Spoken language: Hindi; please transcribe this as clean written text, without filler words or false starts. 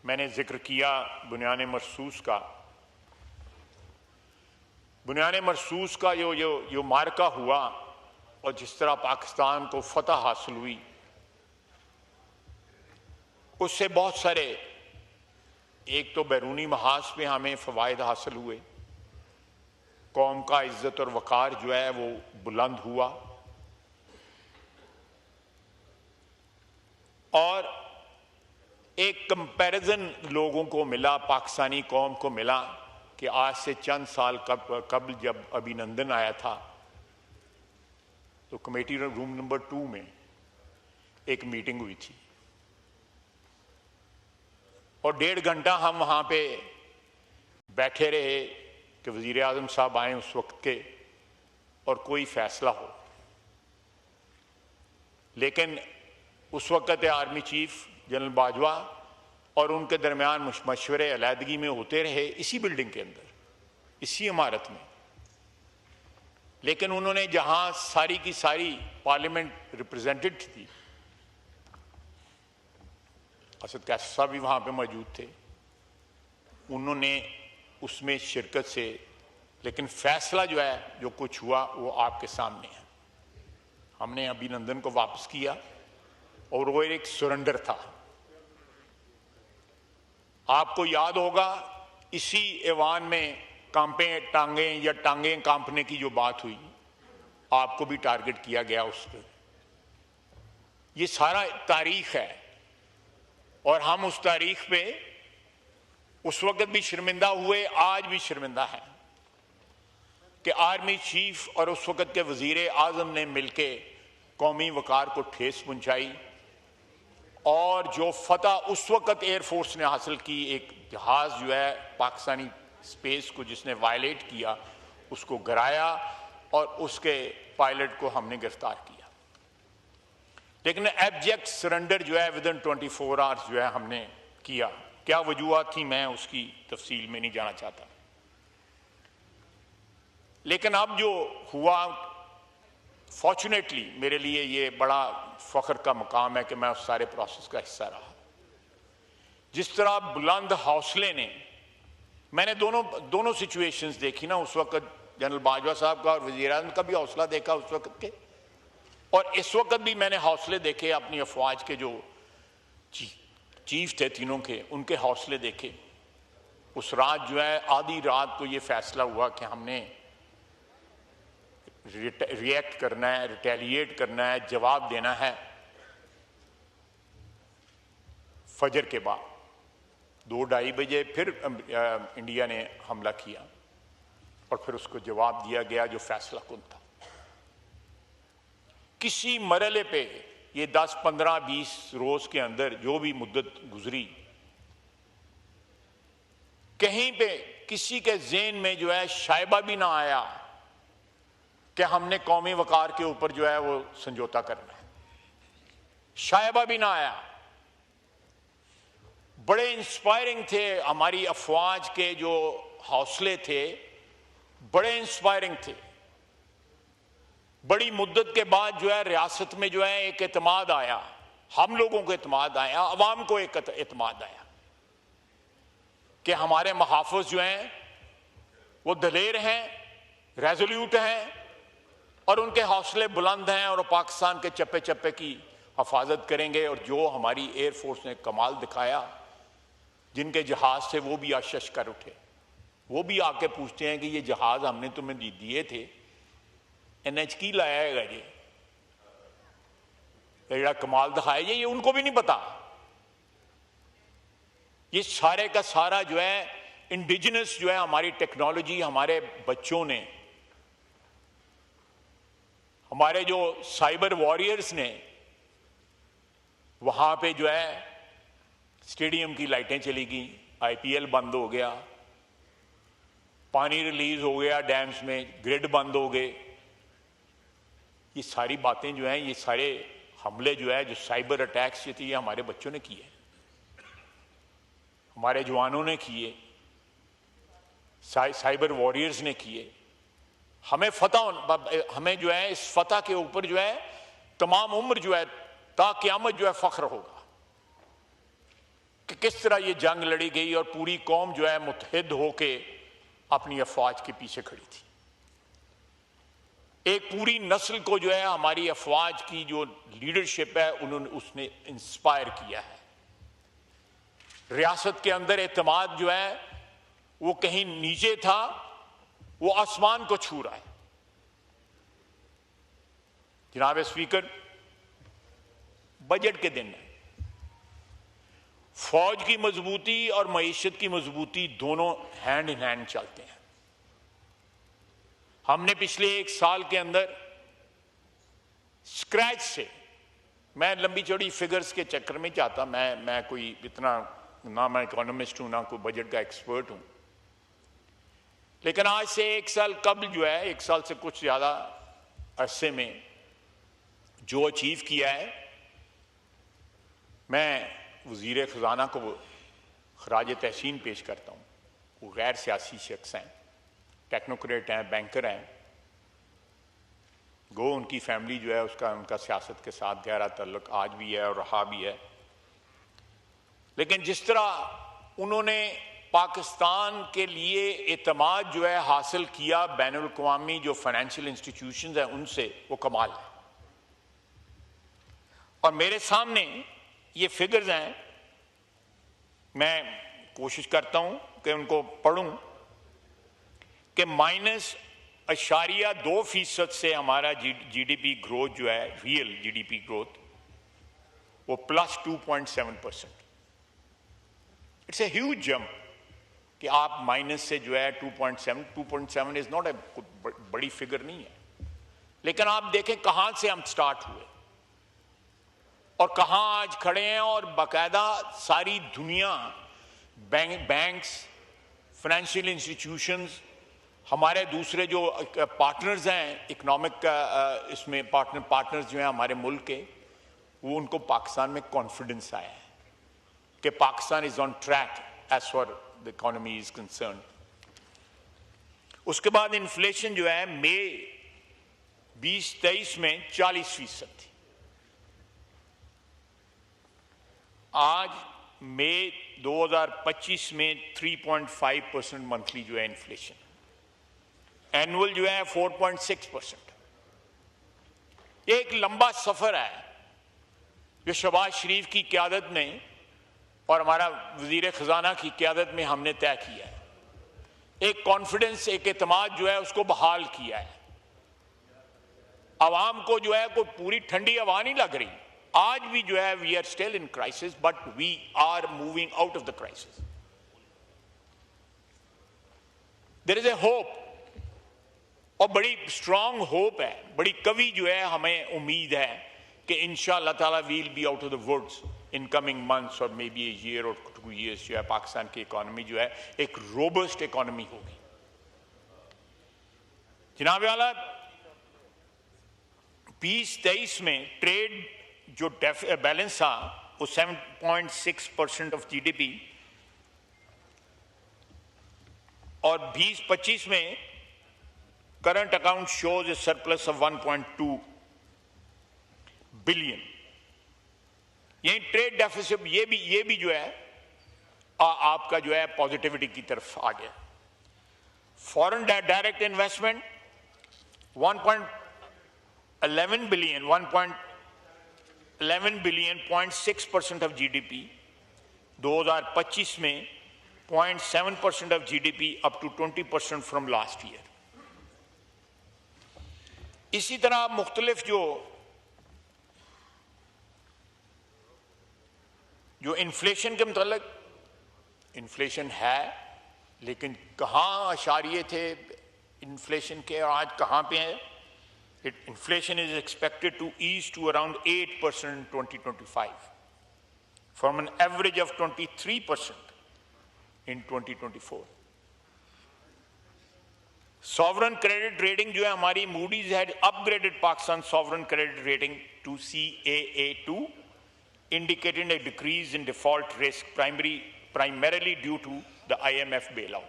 मैंने जिक्र किया बुनियान मरसूस का। बुनियान मरसूस का जो मार्का हुआ और जिस तरह पाकिस्तान को फतह हासिल हुई, उससे बहुत सारे, एक तो बैरूनी महाज पे हमें फ़वायद हासिल हुए, कौम का इज्जत और वक़ार जो है वो बुलंद हुआ, और एक कंपैरिजन लोगों को मिला, पाकिस्तानी कौम को मिला कि आज से चंद साल कबल जब अभिनंदन आया था तो कमेटी रूम नंबर 2 में एक मीटिंग हुई थी और 1.5 घंटा हम वहां पे बैठे रहे कि वजीर आज़म साहब आए उस वक्त के और कोई फैसला हो। लेकिन उस वक्त आर्मी चीफ जनरल बाजवा और उनके दरमियान मशवरे अलहदगी में होते रहे इसी बिल्डिंग के अंदर, इसी इमारत में। लेकिन उन्होंने जहां सारी की सारी पार्लियामेंट रिप्रेजेंटेड थी, असद कैसर साहब भी वहां पे मौजूद थे, उन्होंने उसमें शिरकत से, लेकिन फैसला जो है जो कुछ हुआ वो आपके सामने है। हमने अभिनंदन को वापस किया और वो एक सरेंडर था। आपको याद होगा इसी ऐवान में टांगे कांपने की जो बात हुई, आपको भी टारगेट किया गया उस पर। ये सारा तारीख है और हम उस तारीख पे उस वक्त भी शर्मिंदा हुए, आज भी शर्मिंदा है कि आर्मी चीफ और उस वक्त के वजीर आजम ने मिलके कौमी वकार को ठेस पहुंचाई और जो फतह उस वक्त एयरफोर्स ने हासिल की, एक जहाज जो है पाकिस्तानी स्पेस को जिसने वायलेट किया उसको गिराया और उसके पायलट को हमने गिरफ्तार किया। लेकिन एब्जेक्ट सरेंडर जो है विदिन 24 आवर्स जो है हमने किया। क्या वजूहत थी, मैं उसकी तफसील में नहीं जाना चाहता। लेकिन अब जो हुआ, फॉर्चुनेटली मेरे लिए ये बड़ा फख्र का मकाम है कि मैं उस सारे प्रोसेस का हिस्सा रहा। जिस तरह बुलंद हौसले ने, मैंने दोनों सिचुएशंस देखी ना, उस वक्त जनरल बाजवा साहब का और वज़ीर आज़म का भी हौसला देखा उस वक्त के, और इस वक्त भी मैंने हौसले देखे अपनी अफवाज के जो चीफ थे तीनों के, उनके हौसले देखे। उस रात जो है, आधी रात को ये फैसला हुआ कि हमने रिएक्ट करना है, रिटेलिएट करना है, जवाब देना है। फजर के बाद 2-2:30 बजे फिर इंडिया ने हमला किया और फिर उसको जवाब दिया गया जो फैसला कुन था। किसी मरहले पे ये 10, 15, 20 रोज के अंदर जो भी मुद्दत गुजरी, कहीं पे किसी के ज़हन में जो है शायबा भी ना आया कि हमने कौमी वकार के ऊपर जो है वो समझौता करना है। शायबा भी ना आया। बड़े इंस्पायरिंग थे हमारी अफवाज के जो हौसले थे, बड़े इंस्पायरिंग थे। बड़ी मुद्दत के बाद जो है रियासत में जो है एक एतमाद आया, हम लोगों को एतमाद आया, अवाम को एक एतमाद आया कि हमारे मुहाफ़िज़ जो हैं वो दलेर हैं, रेजोल्यूट हैं और उनके हौसले बुलंद हैं और पाकिस्तान के चप्पे चप्पे की हिफाजत करेंगे। और जो हमारी एयरफोर्स ने कमाल दिखाया, जिनके जहाज थे वो भी आशश कर उठे, वो भी आके पूछते हैं कि ये जहाज हमने तुम्हें दिए थे, NH की लाया है जी, ये कमाल दिखाया ये उनको भी नहीं पता। ये सारे का सारा जो है इंडिजिनस जो है हमारी टेक्नोलॉजी, हमारे बच्चों ने, हमारे जो साइबर वॉरियर्स ने, वहां पे जो है स्टेडियम की लाइटें चली गई, IPL बंद हो गया, पानी रिलीज हो गया डैम्स में, ग्रिड बंद हो गए। ये सारी बातें जो हैं, ये सारे हमले जो है, जो साइबर अटैक्स ये हमारे बच्चों ने किए, हमारे जवानों ने किए, साइबर वॉरियर्स ने किए। हमें हमें जो है इस फतह के ऊपर जो है तमाम उम्र जो है ता क़यामत जो है फख्र होगा। कि किस तरह ये जंग लड़ी गई और पूरी कौम जो है मुत्तहिद होके अपनी अफवाज के पीछे खड़ी थी। एक पूरी नस्ल को जो है हमारी अफवाज की जो लीडरशिप है उसने इंस्पायर किया है। रियासत के अंदर एतमाद जो है वो कहीं नीचे था, वो आसमान को छू रहा है। जनाब स्पीकर, बजट के दिन है, फौज की मजबूती और मईशत की मजबूती दोनों हैंड इन हैंड चलते हैं। हमने पिछले 1 साल के अंदर स्क्रैच से, मैं लंबी चौड़ी फिगर्स के चक्कर में चाहता, मैं कोई इतना ना मैं इकोनॉमिस्ट हूं ना कोई बजट का एक्सपर्ट हूं, लेकिन आज से 1 साल कबल जो है, 1 साल से कुछ ज्यादा अरसे में जो अचीव किया है, मैं वजीर खजाना को खराज तहसीन पेश करता हूं। वो गैर सियासी शख्स हैं, टेक्नोक्रेट हैं, बैंकर हैं। गो उनकी फैमिली जो है उनका सियासत के साथ गहरा ताल्लुक आज भी है और रहा भी है, लेकिन जिस तरह उन्होंने पाकिस्तान के लिए एतमाद जो है हासिल किया बैनुल अक़वामी जो फाइनेंशियल इंस्टीट्यूशंस हैं उनसे, वो कमाल है। और मेरे सामने ये फिगर्स हैं, मैं कोशिश करता हूं कि उनको पढ़ूं कि -0.2% से हमारा जीडीपी ग्रोथ जो है, रियल जीडीपी ग्रोथ, वो +2.7%। इट्स ए ह्यूज जंप कि आप माइनस से जो है 2.7 इज नॉट ए बड़ी फिगर नहीं है, लेकिन आप देखें कहां से हम स्टार्ट हुए और कहां आज खड़े हैं। और बाकायदा सारी दुनिया, बैंक्स, फाइनेंशियल इंस्टीट्यूशंस, हमारे दूसरे जो पार्टनर्स हैं इकोनॉमिक, इसमें पार्टनर्स जो हैं हमारे मुल्क के, वो उनको पाकिस्तान में कॉन्फिडेंस आया है कि Pakistan is on track as for the economy is concern. उसके बाद इन्फ्लेशन जो है मई 2023 में 40% थी, आज मई 2025 में 3.5% मंथली जो है इन्फ्लेशन, एनुअल जो है 4.6%। एक लंबा सफर है जो शहबाज शरीफ की क़यादत में और हमारा वजीर खजाना की क़यादत में हमने तय किया है। एक कॉन्फिडेंस, एक एतमाद जो है उसको बहाल किया है। आवाम को जो है कोई पूरी ठंडी हवा नहीं लग रही। आज भी जो है we are still in crisis, but we are moving out of the crisis. There is a hope, और बड़ी स्ट्रांग होप है, बड़ी कवि जो है हमें उम्मीद है कि इंशाअल्लाह ताला will be out of the woods in coming months और मे बी ए ईयर और 2 years जो है पाकिस्तान की इकोनॉमी जो है एक रोबस्ट इकोनॉमी होगी। जनाब वाला 2023 में ट्रेड जो बैलेंस था वो 7.6% ऑफ जीडीपी, और 2025 में current account shows A surplus of 1.2 billion. यही ट्रेड डेफिसिट ये भी जो है आपका जो है पॉजिटिविटी की तरफ आ गया। Foreign direct investment 1.11 billion 0.6% of GDP, 2025 में 0.7% of GDP, up to 20% from last year. इसी तरह मुख्तलिफ जो इन्फ्लेशन के मतलब, इन्फ्लेशन है लेकिन कहाँ अशारिये थे इन्फ्लेशन के और आज कहाँ पे है। Inflation is expected to ease to around 8% in 2025 from an average of 23% in 2024. Sovereign credit rating जो है हमारी, Moody's had upgraded Pakistan sovereign credit rating to CAA2, indicating a decrease in default risk primarily due to the IMF bailout.